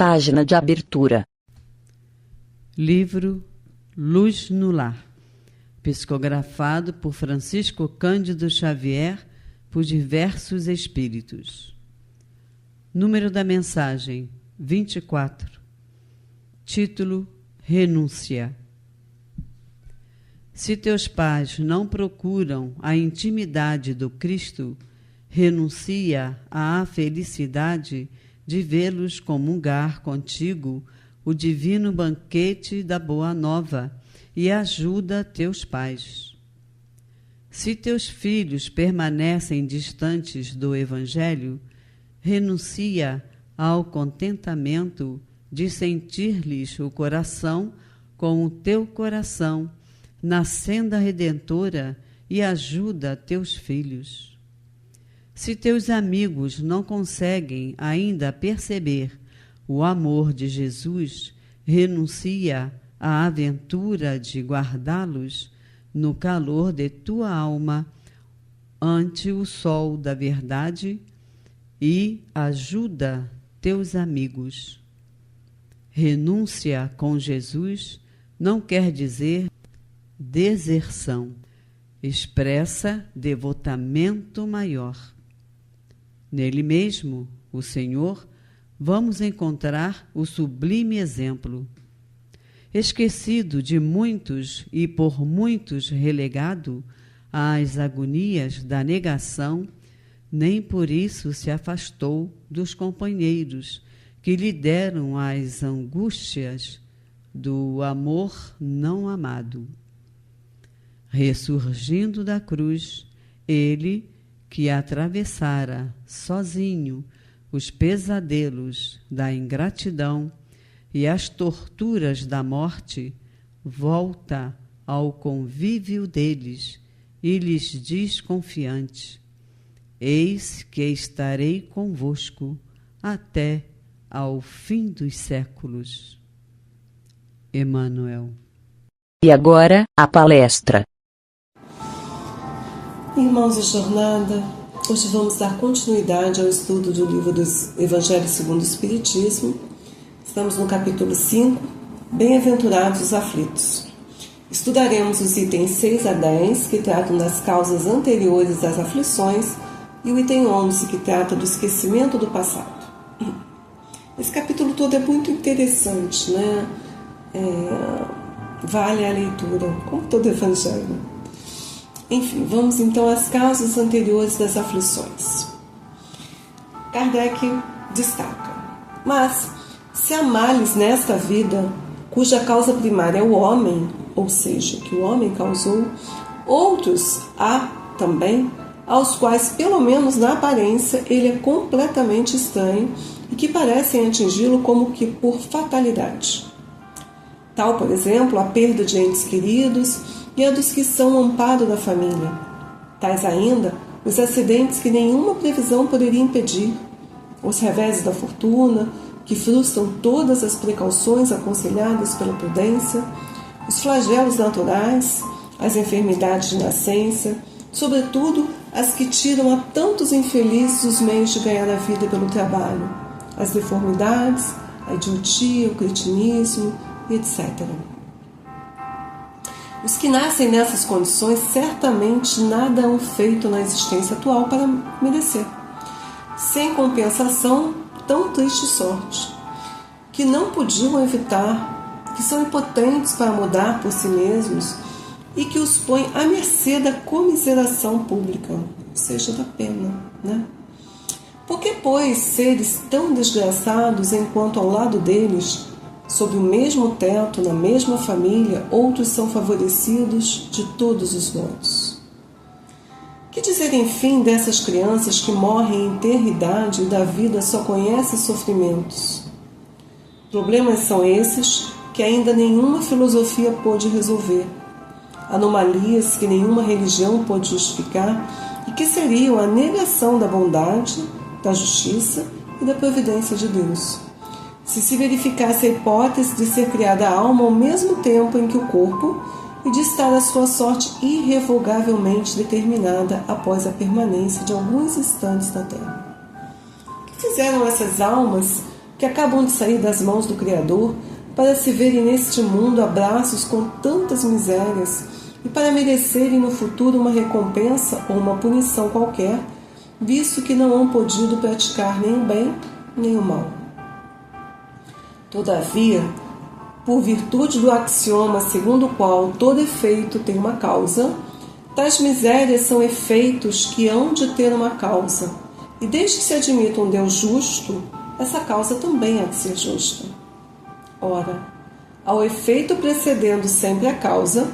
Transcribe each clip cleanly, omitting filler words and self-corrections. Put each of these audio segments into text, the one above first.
Página de abertura. Livro Luz no Lar, psicografado por Francisco Cândido Xavier, por diversos espíritos. Número da mensagem: 24. Título: Renúncia. Se teus pais não procuram a intimidade do Cristo, renuncia à felicidade de vê-los comungar contigo o divino banquete da Boa Nova e ajuda teus pais. Se teus filhos permanecem distantes do Evangelho, renuncia ao contentamento de sentir-lhes o coração com o teu coração na senda redentora e ajuda teus filhos. Se teus amigos não conseguem ainda perceber o amor de Jesus, renuncia à aventura de guardá-los no calor de tua alma ante o sol da verdade e ajuda teus amigos. Renúncia com Jesus não quer dizer deserção, expressa devotamento maior. Nele mesmo, o Senhor, vamos encontrar o sublime exemplo. Esquecido de muitos e por muitos relegado às agonias da negação, nem por isso se afastou dos companheiros que lhe deram as angústias do amor não amado. Ressurgindo da cruz, ele, que atravessara sozinho os pesadelos da ingratidão e as torturas da morte, volta ao convívio deles e lhes diz confiante: eis que estarei convosco até ao fim dos séculos. Emmanuel. E agora, a palestra. Irmãos de jornada, hoje vamos dar continuidade ao estudo do livro dos Evangelhos segundo o Espiritismo. Estamos no capítulo 5, Bem-aventurados os aflitos. Estudaremos os itens 6 a 10, que tratam das causas anteriores das aflições, e o item 11, que trata do esquecimento do passado. Esse capítulo todo é muito interessante, né? Vale a leitura, como todo evangelho. Enfim, vamos então às causas anteriores das aflições. Kardec destaca: mas, se há males nesta vida, cuja causa primária é o homem, ou seja, que o homem causou, outros há também, aos quais, pelo menos na aparência, ele é completamente estranho e que parecem atingi-lo como que por fatalidade. Tal, por exemplo, a perda de entes queridos e a dos que são o amparo da família. Tais ainda os acidentes que nenhuma previsão poderia impedir, os reveses da fortuna, que frustram todas as precauções aconselhadas pela prudência, os flagelos naturais, as enfermidades de nascença, sobretudo as que tiram a tantos infelizes os meios de ganhar a vida pelo trabalho, as deformidades, a idiotia, o cretinismo, etc. Os que nascem nessas condições certamente nada hão feito na existência atual para merecer, sem compensação, tão triste sorte, que não podiam evitar, que são impotentes para mudar por si mesmos e que os põe à mercê da comiseração pública, ou seja, da pena, né? Por que, pois, seres tão desgraçados enquanto ao lado deles, sob o mesmo teto, na mesma família, outros são favorecidos de todos os modos? Que dizer, enfim, dessas crianças que morrem em tenra idade e da vida só conhecem sofrimentos? Problemas são esses que ainda nenhuma filosofia pôde resolver, anomalias que nenhuma religião pôde justificar e que seriam a negação da bondade, da justiça e da providência de Deus, se verificasse a hipótese de ser criada a alma ao mesmo tempo em que o corpo e de estar a sua sorte irrevogavelmente determinada após a permanência de alguns instantes na Terra. O que fizeram essas almas que acabam de sair das mãos do Criador para se verem neste mundo abraços com tantas misérias e para merecerem no futuro uma recompensa ou uma punição qualquer, visto que não hão podido praticar nem o bem nem o mal. Todavia, por virtude do axioma segundo o qual todo efeito tem uma causa, tais misérias são efeitos que hão de ter uma causa, e desde que se admita um Deus justo, essa causa também há de ser justa. Ora, ao efeito precedendo sempre a causa,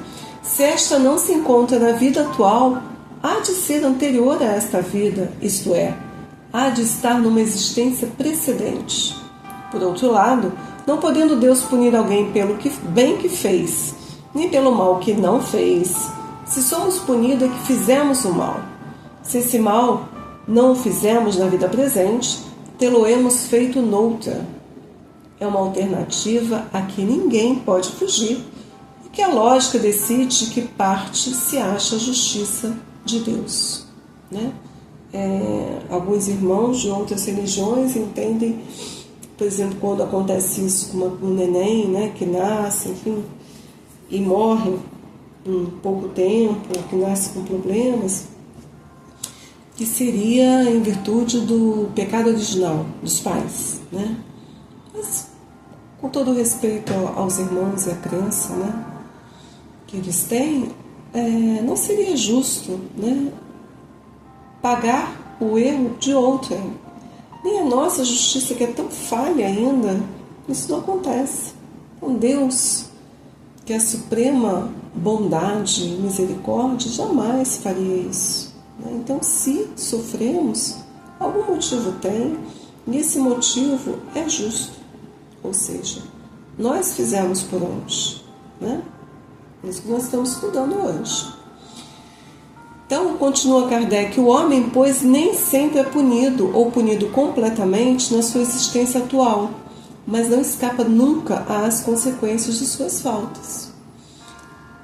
se esta não se encontra na vida atual, há de ser anterior a esta vida, isto é, há de estar numa existência precedente. Por outro lado, não podendo Deus punir alguém pelo bem que fez, nem pelo mal que não fez, se somos punidos é que fizemos o mal. Se esse mal não o fizemos na vida presente, tê-lo-emos feito noutra. É uma alternativa a que ninguém pode fugir e que a lógica decide que parte se acha a justiça de Deus. Né? Alguns irmãos de outras religiões entendem, por exemplo, quando acontece isso com um neném, né, que nasce, enfim, e morre em pouco tempo, que nasce com problemas, que seria em virtude do pecado original dos pais, né? Mas, com todo respeito aos irmãos e à crença, né, que eles têm, não seria justo, né, pagar o erro de outrem. Nem a nossa justiça, que é tão falha ainda, isso não acontece. Então Deus, que é a suprema bondade e misericórdia, jamais faria isso. Então, se sofremos, algum motivo tem, e esse motivo é justo. Ou seja, nós fizemos por onde, né? Isso que nós estamos estudando hoje. Então, continua Kardec, o homem, pois, nem sempre é punido ou punido completamente na sua existência atual, mas não escapa nunca às consequências de suas faltas.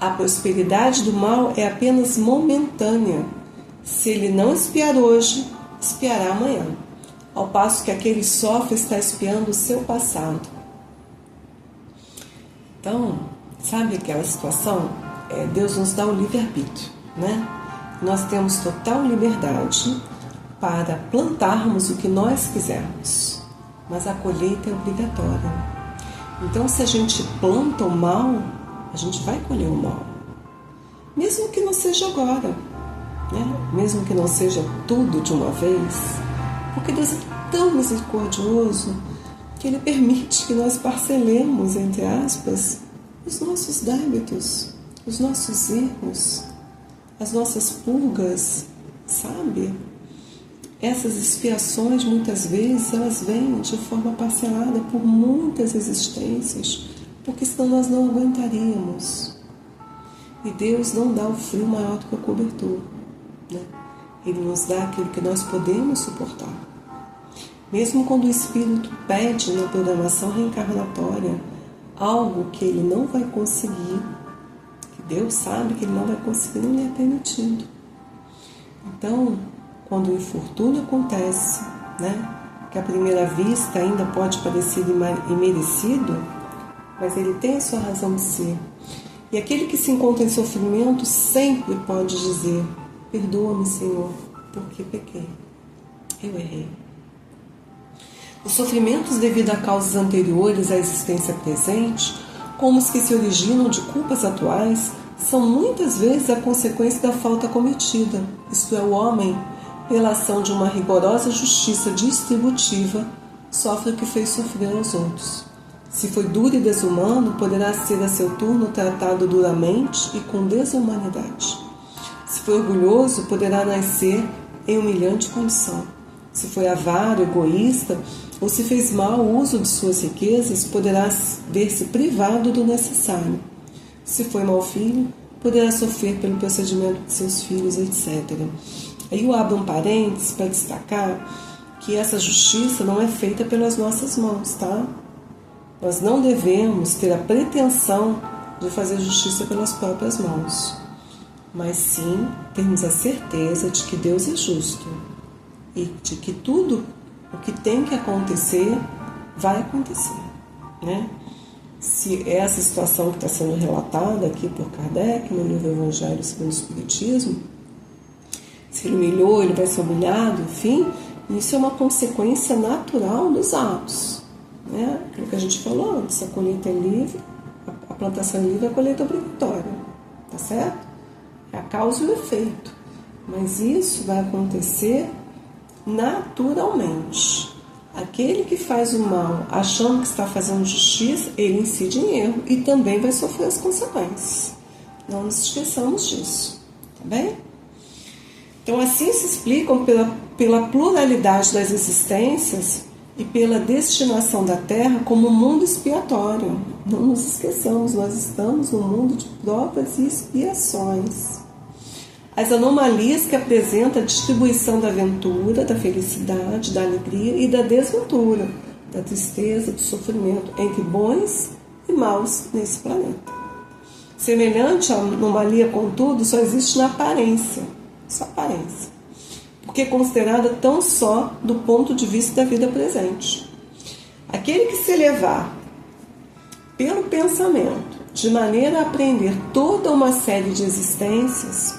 A prosperidade do mal é apenas momentânea. Se ele não espiar hoje, espiará amanhã, ao passo que aquele sofre está espiando o seu passado. Então, sabe aquela situação? Deus nos dá o livre-arbítrio, né? Nós temos total liberdade para plantarmos o que nós quisermos, mas a colheita é obrigatória. Então, se a gente planta o mal, a gente vai colher o mal, mesmo que não seja agora, né? Mesmo que não seja tudo de uma vez, porque Deus é tão misericordioso que Ele permite que nós parcelemos, entre aspas, os nossos débitos, os nossos erros, as nossas pulgas, sabe? Essas expiações, muitas vezes, elas vêm de forma parcelada por muitas existências, porque senão nós não aguentaríamos. E Deus não dá o frio maior do que o cobertor, né? Ele nos dá aquilo que nós podemos suportar. Mesmo quando o Espírito pede na programação reencarnatória algo que ele não vai conseguir, Deus sabe que ele não vai conseguir, não lhe é permitido. Então, quando o infortúnio acontece, né, que à primeira vista ainda pode parecer imerecido, mas ele tem a sua razão de ser. E aquele que se encontra em sofrimento sempre pode dizer: perdoa-me, Senhor, porque pequei, eu errei. Os sofrimentos devido a causas anteriores à existência presente, como os que se originam de culpas atuais, são muitas vezes a consequência da falta cometida, isto é, o homem, pela ação de uma rigorosa justiça distributiva, sofre o que fez sofrer aos outros. Se foi duro e desumano, poderá ser a seu turno tratado duramente e com desumanidade. Se foi orgulhoso, poderá nascer em humilhante condição. Se foi avaro, egoísta, ou se fez mau uso de suas riquezas, poderá ver-se privado do necessário. Se foi mau filho, poderá sofrer pelo procedimento de seus filhos, etc. Aí eu abro um parênteses para destacar que essa justiça não é feita pelas nossas mãos, tá? Nós não devemos ter a pretensão de fazer justiça pelas próprias mãos, mas sim termos a certeza de que Deus é justo e de que tudo o que tem que acontecer vai acontecer, né? Se essa situação que está sendo relatada aqui por Kardec no livro Evangelho segundo o Espiritismo, se ele humilhou, ele vai ser humilhado, enfim, isso é uma consequência natural dos atos, né? Aquilo que a gente falou antes, a colheita é livre, a plantação é livre, a colheita é obrigatória, tá certo? É a causa e o efeito, mas isso vai acontecer naturalmente. Aquele que faz o mal achando que está fazendo justiça, ele incide em erro e também vai sofrer as consequências. Não nos esqueçamos disso, tá bem? Então assim se explicam pela pluralidade das existências e pela destinação da Terra como um mundo expiatório. Não nos esqueçamos, nós estamos no mundo de provas e expiações. As anomalias que apresenta a distribuição da ventura, da felicidade, da alegria e da desventura, da tristeza, do sofrimento entre bons e maus nesse planeta. Semelhante anomalia, contudo, só existe na aparência, só aparência, porque é considerada tão só do ponto de vista da vida presente. Aquele que se elevar pelo pensamento, de maneira a apreender toda uma série de existências,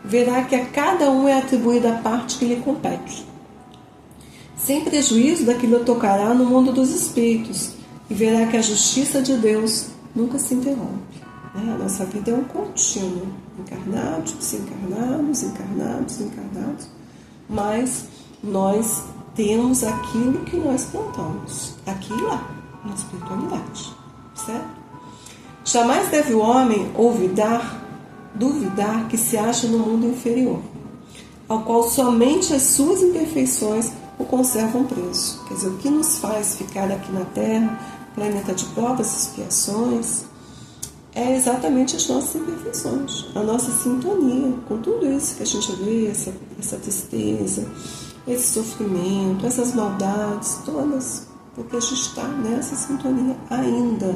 verá que a cada um é atribuída a parte que lhe compete, sem prejuízo daquilo que tocará no mundo dos espíritos, e verá que a justiça de Deus nunca se interrompe. A nossa vida é um contínuo, encarnados, desencarnados, encarnados, encarnados, mas nós temos aquilo que nós plantamos, aqui e lá, na espiritualidade, certo? Jamais deve o homem duvidar que se acha no mundo inferior, ao qual somente as suas imperfeições o conservam preso. Quer dizer, o que nos faz ficar aqui na Terra, planeta de provas e expiações, é exatamente as nossas imperfeições, a nossa sintonia com tudo isso que a gente vê, essa tristeza, esse sofrimento, essas maldades todas, porque a gente está nessa sintonia ainda.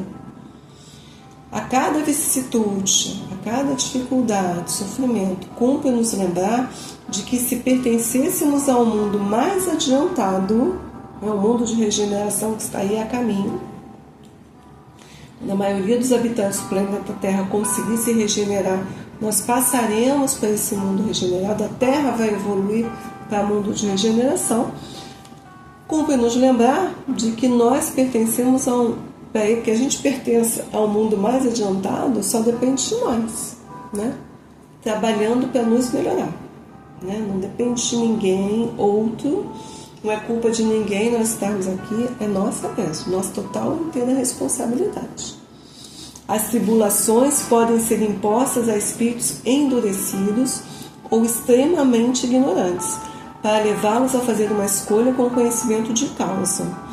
A cada vicissitude, a cada dificuldade, sofrimento, cumpre nos lembrar de que se pertencêssemos ao mundo mais adiantado, ao mundo de regeneração que está aí a caminho, quando a maioria dos habitantes do planeta Terra conseguir se regenerar, nós passaremos para esse mundo regenerado, a Terra vai evoluir para o mundo de regeneração. Cumpre nos lembrar de que nós pertencemos que a gente pertence ao mundo mais adiantado só depende de nós, né? Trabalhando para nos melhorar, né? Não depende de ninguém outro, não é culpa de ninguém nós estarmos aqui, é nossa mesmo, nossa total e inteira responsabilidade. As tribulações podem ser impostas a espíritos endurecidos ou extremamente ignorantes, para levá-los a fazer uma escolha com conhecimento de causa.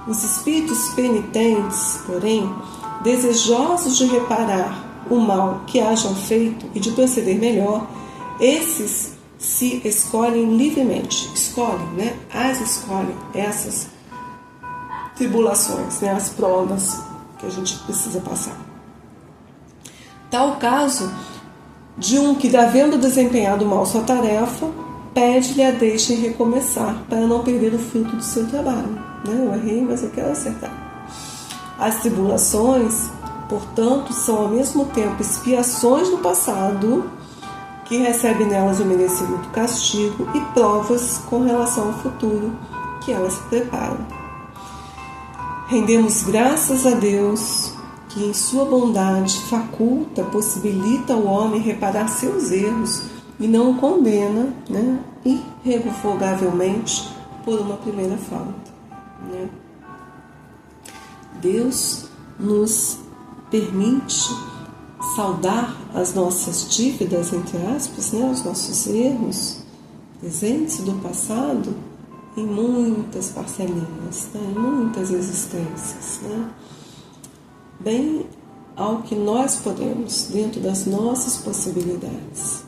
Os espíritos penitentes, porém, desejosos de reparar o mal que hajam feito e de proceder melhor, esses se escolhem livremente, escolhem essas tribulações, as provas que a gente precisa passar. Tal o caso de um que, havendo desempenhado mal sua tarefa, pede-lhe a deixem recomeçar para não perder o fruto do seu trabalho. Eu errei, mas eu quero acertar. As tribulações, portanto, são ao mesmo tempo expiações do passado, que recebe nelas o merecido castigo, e provas com relação ao futuro, que elas se preparam. Rendemos graças a Deus, que em sua bondade faculta, possibilita ao homem reparar seus erros e não o condena, irrevogavelmente por uma primeira falta. Deus nos permite saldar as nossas dívidas, entre aspas, os nossos erros presentes do passado em muitas parcelinhas, em muitas existências, bem ao que nós podemos, dentro das nossas possibilidades.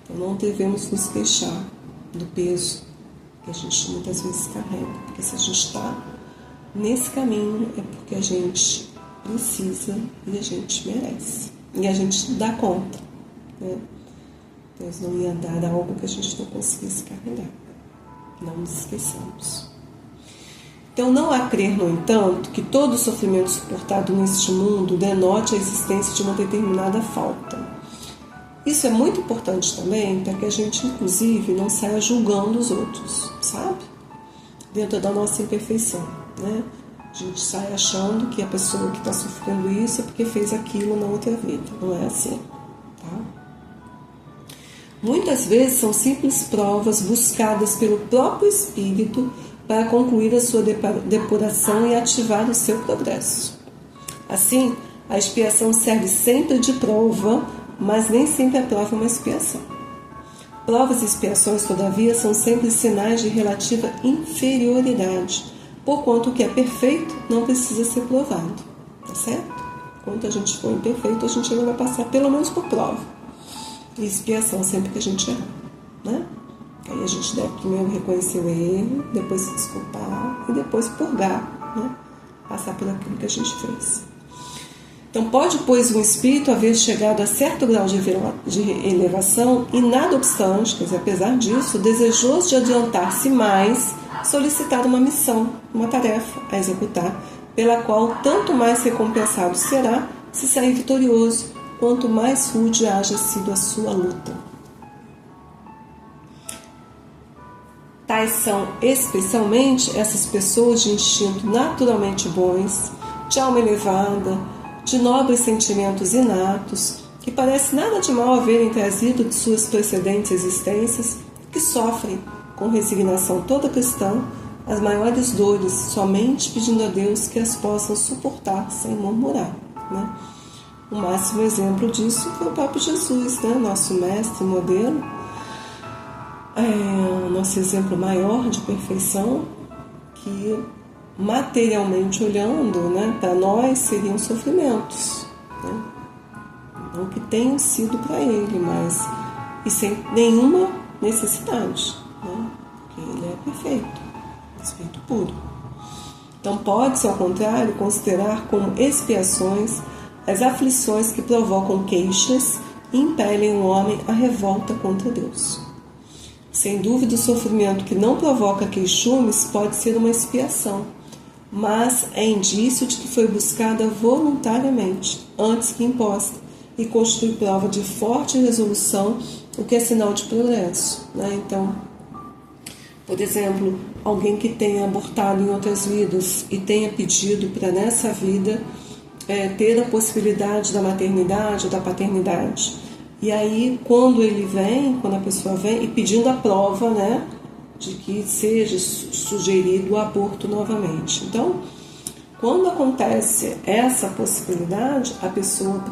Então não devemos nos queixar do peso que a gente muitas vezes carrega, porque se a gente está nesse caminho é porque a gente precisa e a gente merece, e a gente dá conta, Deus não ia dar algo que a gente não conseguisse carregar, não nos esqueçamos. Então não há crer, no entanto, que todo sofrimento suportado neste mundo denote a existência de uma determinada falta. Isso é muito importante também para que a gente, inclusive, não saia julgando os outros, sabe? Dentro da nossa imperfeição, né? A gente sai achando que a pessoa que está sofrendo isso é porque fez aquilo na outra vida. Não é assim, tá? Muitas vezes são simples provas buscadas pelo próprio espírito para concluir a sua depuração e ativar o seu progresso. Assim, a expiação serve sempre de prova, mas nem sempre a prova é uma expiação. Provas e expiações, todavia, são sempre sinais de relativa inferioridade, porquanto o que é perfeito não precisa ser provado, tá certo? Enquanto a gente for imperfeito, a gente ainda vai passar pelo menos por prova e expiação sempre que a gente errar, né? Aí a gente deve primeiro reconhecer o erro, depois se desculpar e depois purgar, né? Passar por aquilo que a gente fez. Então pode, pois, um espírito haver chegado a certo grau de elevação e, nada obstante, quer dizer, apesar disso, desejoso de adiantar-se mais, solicitar uma missão, uma tarefa a executar, pela qual tanto mais recompensado será se sair vitorioso, quanto mais rude haja sido a sua luta. Tais são especialmente essas pessoas de instinto naturalmente bons, de alma elevada, de nobres sentimentos inatos, que parece nada de mal haverem trazido de suas precedentes existências, que sofrem, com resignação toda cristã, as maiores dores, somente pedindo a Deus que as possam suportar sem murmurar, né? O máximo exemplo disso foi o próprio Jesus, né? Nosso mestre, modelo, nosso exemplo maior de perfeição, que materialmente olhando, né, para nós seriam sofrimentos, né? Não que tenham sido para ele, mas e sem nenhuma necessidade, né? Porque ele é perfeito, espírito puro. Então pode-se, ao contrário, considerar como expiações as aflições que provocam queixas e impelem o homem à revolta contra Deus. Sem dúvida, o sofrimento que não provoca queixumes pode ser uma expiação, mas é indício de que foi buscada voluntariamente, antes que imposta, e constitui prova de forte resolução, o que é sinal de progresso, né? Então, por exemplo, alguém que tenha abortado em outras vidas e tenha pedido para nessa vida ter a possibilidade da maternidade ou da paternidade. E aí, quando a pessoa vem e pedindo a prova, né, de que seja sugerido o aborto novamente. Então, quando acontece essa possibilidade, a pessoa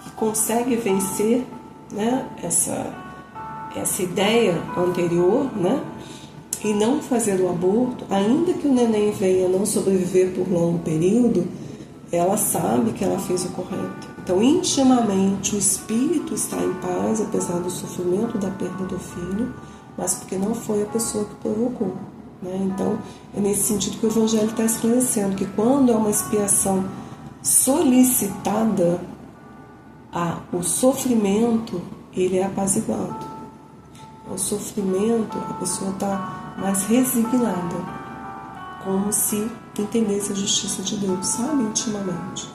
que consegue vencer, né, essa ideia anterior, né, e não fazer o aborto, ainda que o neném venha não sobreviver por longo período, ela sabe que ela fez o correto. Então, intimamente, o espírito está em paz, apesar do sofrimento da perda do filho, mas porque não foi a pessoa que provocou, né? Então, é nesse sentido que o Evangelho está esclarecendo, que quando é uma expiação solicitada, o sofrimento, ele é apaziguado. O sofrimento, a pessoa está mais resignada, como se entendesse a justiça de Deus, sabe? Intimamente.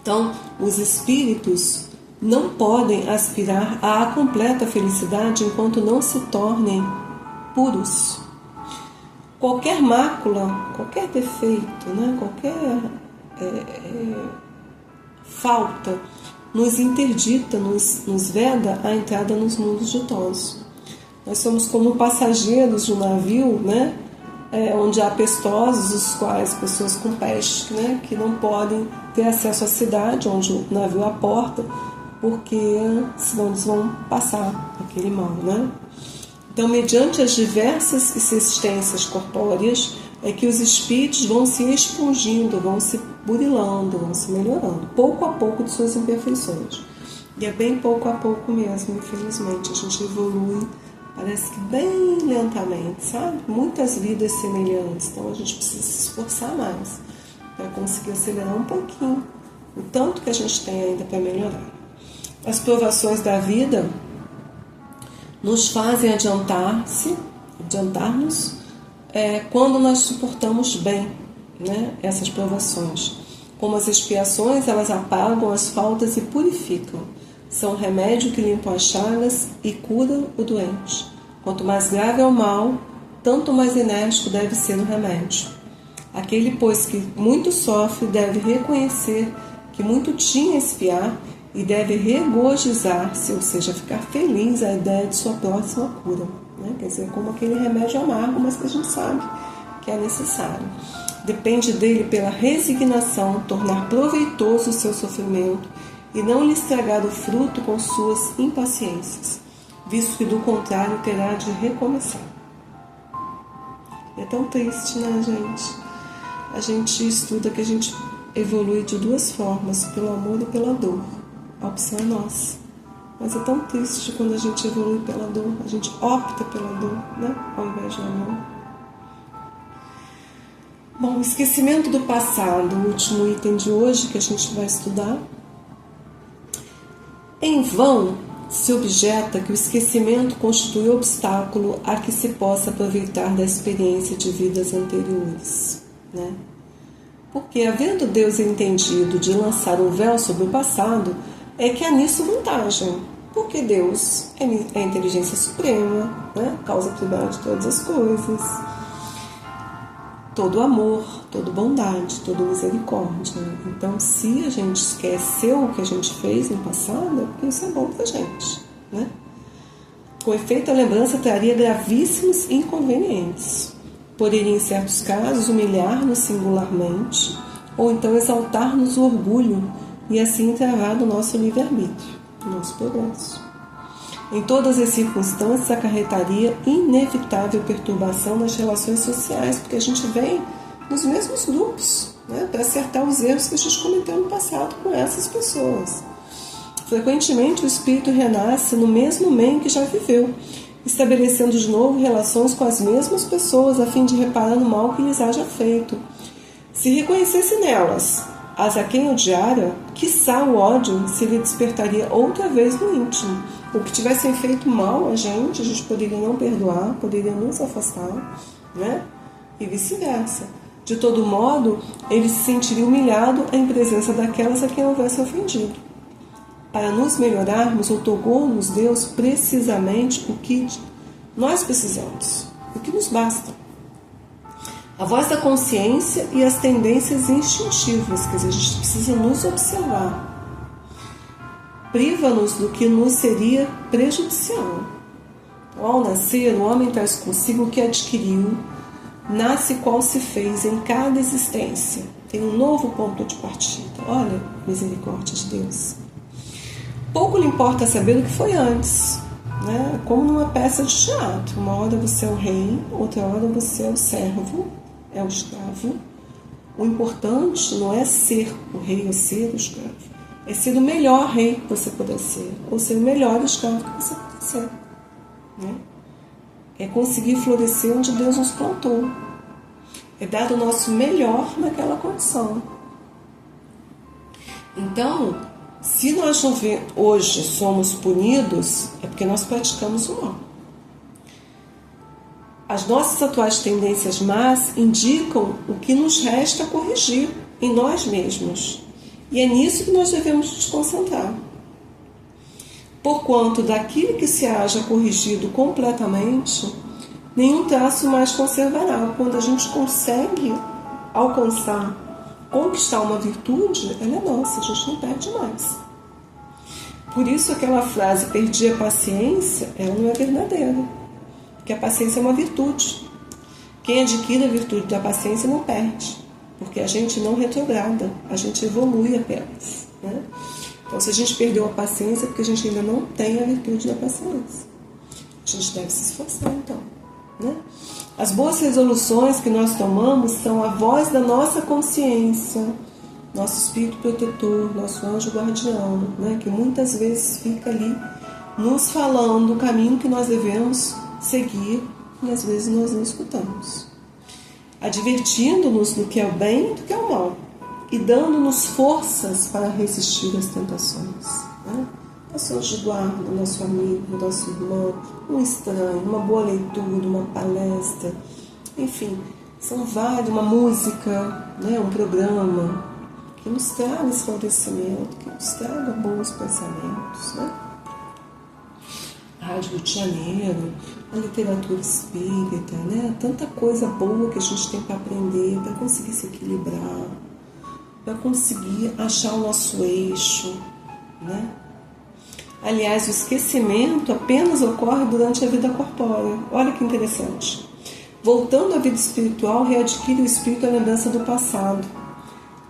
Então, os espíritos não podem aspirar à completa felicidade enquanto não se tornem puros. Qualquer mácula, qualquer defeito, né? Qualquer falta nos interdita, nos veda a entrada nos mundos ditosos. Nós somos como passageiros de um navio, né? Onde há pestosos, os quais pessoas com peste, né? Que não podem ter acesso à cidade onde o navio aporta, porque senão eles vão passar aquele mal, né? Então, mediante as diversas existências corpóreas, é que os espíritos vão se expungindo, vão se burilando, vão se melhorando, pouco a pouco de suas imperfeições. E é bem pouco a pouco mesmo, infelizmente. A gente evolui, parece que bem lentamente, sabe? Muitas vidas semelhantes, então a gente precisa se esforçar mais para conseguir acelerar um pouquinho o tanto que a gente tem ainda para melhorar. As provações da vida nos fazem adiantar-nos quando nós suportamos bem, né, essas provações. Como as expiações, elas apagam as faltas e purificam. São remédio que limpam as chagas e curam o doente. Quanto mais grave é o mal, tanto mais enérgico deve ser o remédio. Aquele, pois, que muito sofre, deve reconhecer que muito tinha a expiar e deve regozijar-se, ou seja, ficar feliz à ideia de sua próxima cura. Né? Quer dizer, como aquele remédio amargo, mas que a gente sabe que é necessário. Depende dele pela resignação tornar proveitoso o seu sofrimento e não lhe estragar o fruto com suas impaciências, visto que do contrário terá de recomeçar. É tão triste, né, gente? A gente estuda que a gente evolui de duas formas, pelo amor e pela dor. A opção é nossa. Mas é tão triste quando a gente evolui pela dor, a gente opta pela dor, né, ao invés do amor. Bom, esquecimento do passado, o último item de hoje que a gente vai estudar. Em vão se objeta que o esquecimento constitui obstáculo a que se possa aproveitar da experiência de vidas anteriores, né? Porque, havendo Deus entendido de lançar um véu sobre o passado, é que há nisso vantagem. Porque Deus é a inteligência suprema, né? Causa primária de todas as coisas. Todo amor, toda bondade, toda misericórdia. Então, se a gente esqueceu o que a gente fez no passado, é porque isso é bom pra gente, né? Com efeito, a lembrança traria gravíssimos inconvenientes. Poderia, em certos casos, humilhar-nos singularmente, ou então exaltar-nos o orgulho e assim travar do nosso livre-arbítrio, do nosso progresso. Em todas as circunstâncias, acarretaria inevitável perturbação nas relações sociais, porque a gente vem nos mesmos grupos, né, para acertar os erros que a gente cometeu no passado com essas pessoas. Frequentemente, o espírito renasce no mesmo meio que já viveu, estabelecendo de novo relações com as mesmas pessoas a fim de reparar no mal que lhes haja feito. Se reconhecesse nelas as a quem odiara, quiçá o ódio se lhe despertaria outra vez no íntimo. O que tivessem feito mal a gente poderia não perdoar, poderia nos afastar, né? E vice-versa. De todo modo, ele se sentiria humilhado em presença daquelas a quem houvesse ofendido. Para nos melhorarmos, outorgou-nos Deus precisamente o que nós precisamos, o que nos basta. A voz da consciência e as tendências instintivas, quer dizer, a gente precisa nos observar. Priva-nos do que nos seria prejudicial. Ao nascer, o homem traz consigo o que adquiriu, nasce qual se fez em cada existência. Tem um novo ponto de partida. Olha, misericórdia de Deus. Pouco lhe importa saber o que foi antes, né? Como numa peça de teatro. Uma hora você é o rei, outra hora você é o servo, é o escravo. O importante não é ser o rei ou ser o escravo. É ser o melhor rei que você puder ser, ou ser o melhor escravo que você puder ser, né? É conseguir florescer onde Deus nos plantou. É dar o nosso melhor naquela condição. Então, se nós hoje somos punidos, é porque nós praticamos o mal. As nossas atuais tendências más indicam o que nos resta corrigir em nós mesmos. E é nisso que nós devemos nos concentrar. Porquanto daquilo que se haja corrigido completamente, nenhum traço mais conservará. Quando a gente consegue conquistar uma virtude, ela é nossa, a gente não perde mais. Por isso aquela frase, perdi a paciência, ela não é verdadeira. Porque a paciência é uma virtude. Quem adquire a virtude da paciência não perde. Porque a gente não retrograda, a gente evolui apenas, né? Então, se a gente perdeu a paciência, é porque a gente ainda não tem a virtude da paciência. A gente deve se esforçar, então, né? As boas resoluções que nós tomamos são a voz da nossa consciência, nosso espírito protetor, nosso anjo guardião, né? Que muitas vezes fica ali nos falando o caminho que nós devemos seguir e às vezes nós não escutamos. Advertindo-nos do que é o bem e do que é o mal, e dando-nos forças para resistir às tentações, né? Nosso anjo de guarda, nosso amigo, nosso irmão, um estranho, uma boa leitura, uma palestra, enfim, são vários, uma música, né, um programa que nos traga esclarecimento, que nos traga bons pensamentos, né? A Rádio Rio de Janeiro, a literatura espírita, né? Tanta coisa boa que a gente tem para aprender, para conseguir se equilibrar, para conseguir achar o nosso eixo, né? Aliás, o esquecimento apenas ocorre durante a vida corpórea. Olha que interessante. Voltando à vida espiritual, readquire o espírito a lembrança do passado.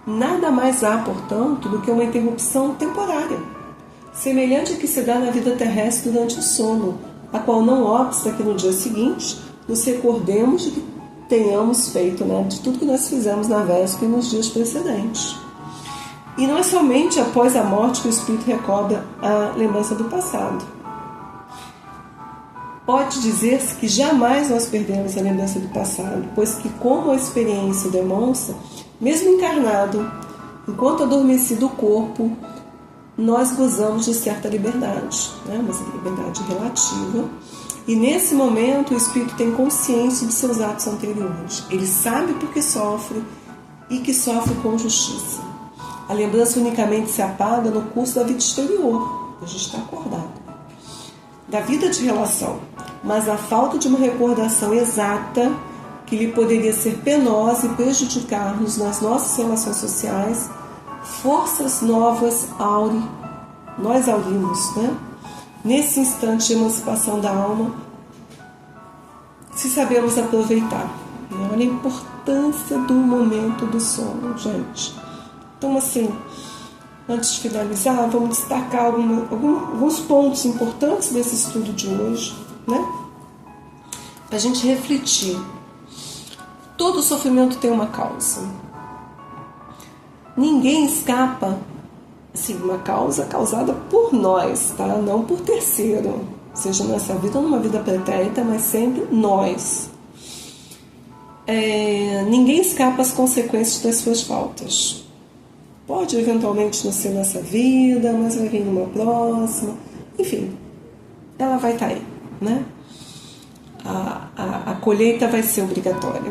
Nada mais há, portanto, do que uma interrupção temporária, semelhante a que se dá na vida terrestre durante o sono, a qual não obsta que no dia seguinte nos recordemos de que tenhamos feito, né, de tudo que nós fizemos na véspera e nos dias precedentes. E não é somente após a morte que o espírito recobra a lembrança do passado. Pode dizer-se que jamais nós perdemos a lembrança do passado, pois que, como a experiência demonstra, mesmo encarnado, enquanto adormecido o corpo, nós gozamos de certa liberdade, né? Mas liberdade relativa. E nesse momento o espírito tem consciência de seus atos anteriores. Ele sabe por que sofre e que sofre com justiça. A lembrança unicamente se apaga no curso da vida exterior, a gente está acordado, da vida de relação, mas a falta de uma recordação exata que lhe poderia ser penosa e prejudicar-nos nas nossas relações sociais, forças novas nós aurimos, né? Nesse instante de emancipação da alma, se sabemos aproveitar. Né? Olha a importância do momento do sono, gente. Então, assim, antes de finalizar, vamos destacar alguns pontos importantes desse estudo de hoje, né? Para a gente refletir. Todo sofrimento tem uma causa. Ninguém escapa, assim, uma causa causada por nós, tá? Não por terceiro, seja nessa vida ou numa vida pretérita, mas sempre nós. Ninguém escapa às consequências das suas faltas. Pode eventualmente não ser nessa vida, mas vai vir numa próxima. Enfim, ela vai estar aí, né? A colheita vai ser obrigatória.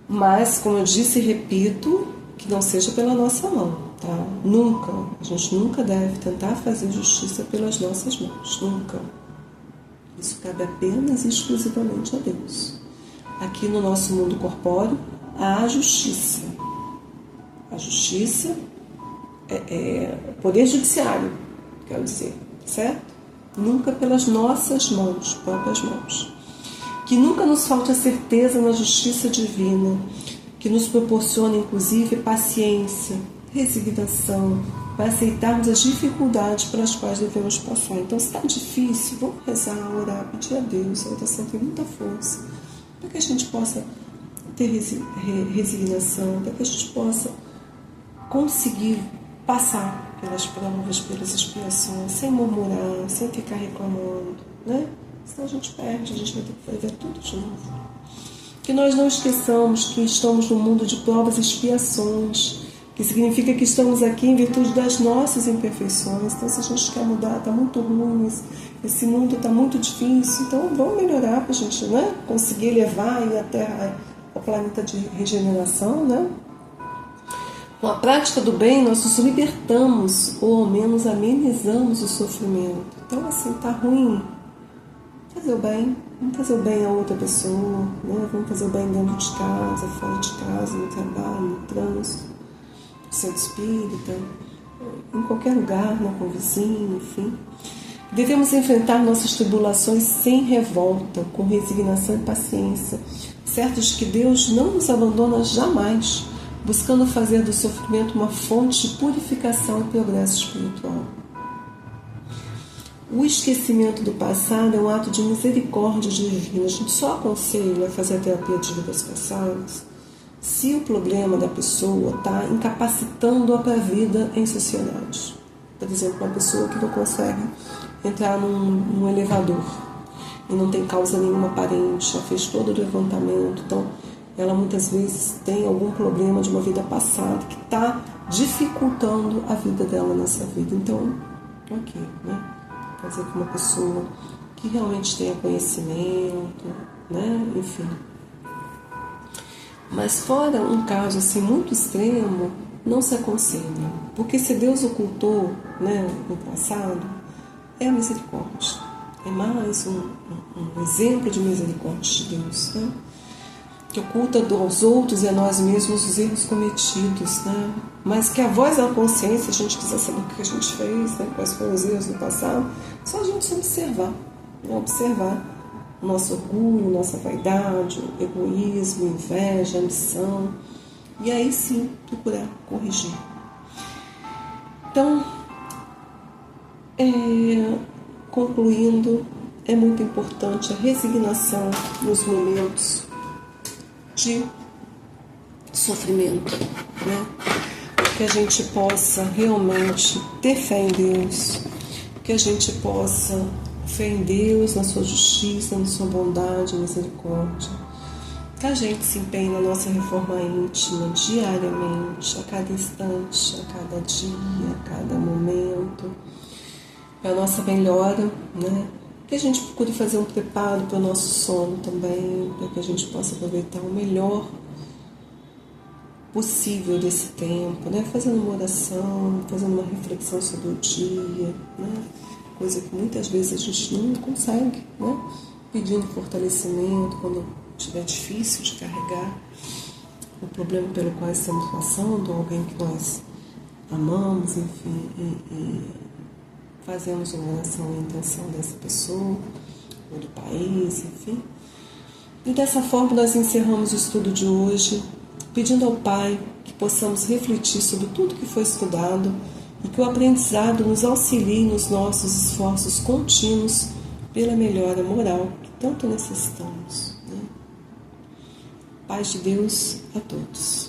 Mas, como eu disse e repito, que não seja pela nossa mão, tá? Nunca. A gente nunca deve tentar fazer justiça pelas nossas mãos. Nunca. Isso cabe apenas e exclusivamente a Deus. Aqui no nosso mundo corpóreo, há justiça. A justiça é poder judiciário, quero dizer, certo? Nunca pelas nossas mãos, próprias mãos. Que nunca nos falte a certeza na justiça divina, que nos proporciona, inclusive, paciência, resignação, para aceitarmos as dificuldades pelas quais devemos passar. Então, se está difícil, vamos rezar, orar, pedir a Deus. A oração tem muita força, para que a gente possa ter resignação, para que a gente possa conseguir passar pelas provas, pelas expiações, sem murmurar, sem ficar reclamando, né? Senão a gente perde, a gente vai ter que fazer tudo de novo. Que nós não esqueçamos que estamos num mundo de provas e expiações, que significa que estamos aqui em virtude das nossas imperfeições. Então, se a gente quer mudar, está muito ruim, esse mundo está muito difícil, então vamos melhorar para a gente, né, conseguir levar aí a Terra ao planeta de regeneração, né? Com a prática do bem, nós nos libertamos, ou ao menos amenizamos o sofrimento. Então, assim, está ruim, fazer o bem, vamos fazer o bem a outra pessoa, né? Vamos fazer o bem dentro de casa, fora de casa, no trabalho, no trânsito, no centro espírita, em qualquer lugar, né? Com o vizinho, enfim. Devemos enfrentar nossas tribulações sem revolta, com resignação e paciência, certos de que Deus não nos abandona jamais, buscando fazer do sofrimento uma fonte de purificação e progresso espiritual. O esquecimento do passado é um ato de misericórdia divina. A gente só aconselha a fazer a terapia de vidas passadas se o problema da pessoa está incapacitando-a para a vida em sociedade. Por exemplo, uma pessoa que não consegue entrar num elevador e não tem causa nenhuma aparente, já fez todo o levantamento, então ela muitas vezes tem algum problema de uma vida passada que está dificultando a vida dela nessa vida. Então, ok, né? Quer dizer que uma pessoa que realmente tenha conhecimento, né? Enfim, Mas fora um caso assim muito extremo, não se aconselha. Porque se Deus ocultou, né, no passado, é a misericórdia. É mais um exemplo de misericórdia de Deus, né? Que oculta aos outros e a nós mesmos os erros cometidos, né? Mas que a voz da consciência, a gente quiser saber o que a gente fez, né? Quais foram os erros do passado, só a gente observar, né? Observar o nosso orgulho, nossa vaidade, o egoísmo, inveja, ambição, e aí sim procurar corrigir. Então, concluindo, é muito importante a resignação nos momentos de sofrimento, né? Que a gente possa realmente ter fé em Deus, que a gente possa fé em Deus, na sua justiça, na sua bondade, misericórdia, que a gente se empenhe na nossa reforma íntima diariamente, a cada instante, a cada dia, a cada momento, para a nossa melhora, né? Que a gente procure fazer um preparo para o nosso sono também, para que a gente possa aproveitar o melhor possível desse tempo, né? Fazendo uma oração, fazendo uma reflexão sobre o dia, né? Coisa que muitas vezes a gente não consegue, né? Pedindo fortalecimento quando estiver difícil de carregar o problema pelo qual estamos passando, alguém que nós amamos, enfim, e fazemos uma oração em intenção dessa pessoa, ou do país, enfim. E dessa forma nós encerramos o estudo de hoje, pedindo ao Pai que possamos refletir sobre tudo que foi estudado e que o aprendizado nos auxilie nos nossos esforços contínuos pela melhora moral que tanto necessitamos, né? Paz de Deus a todos.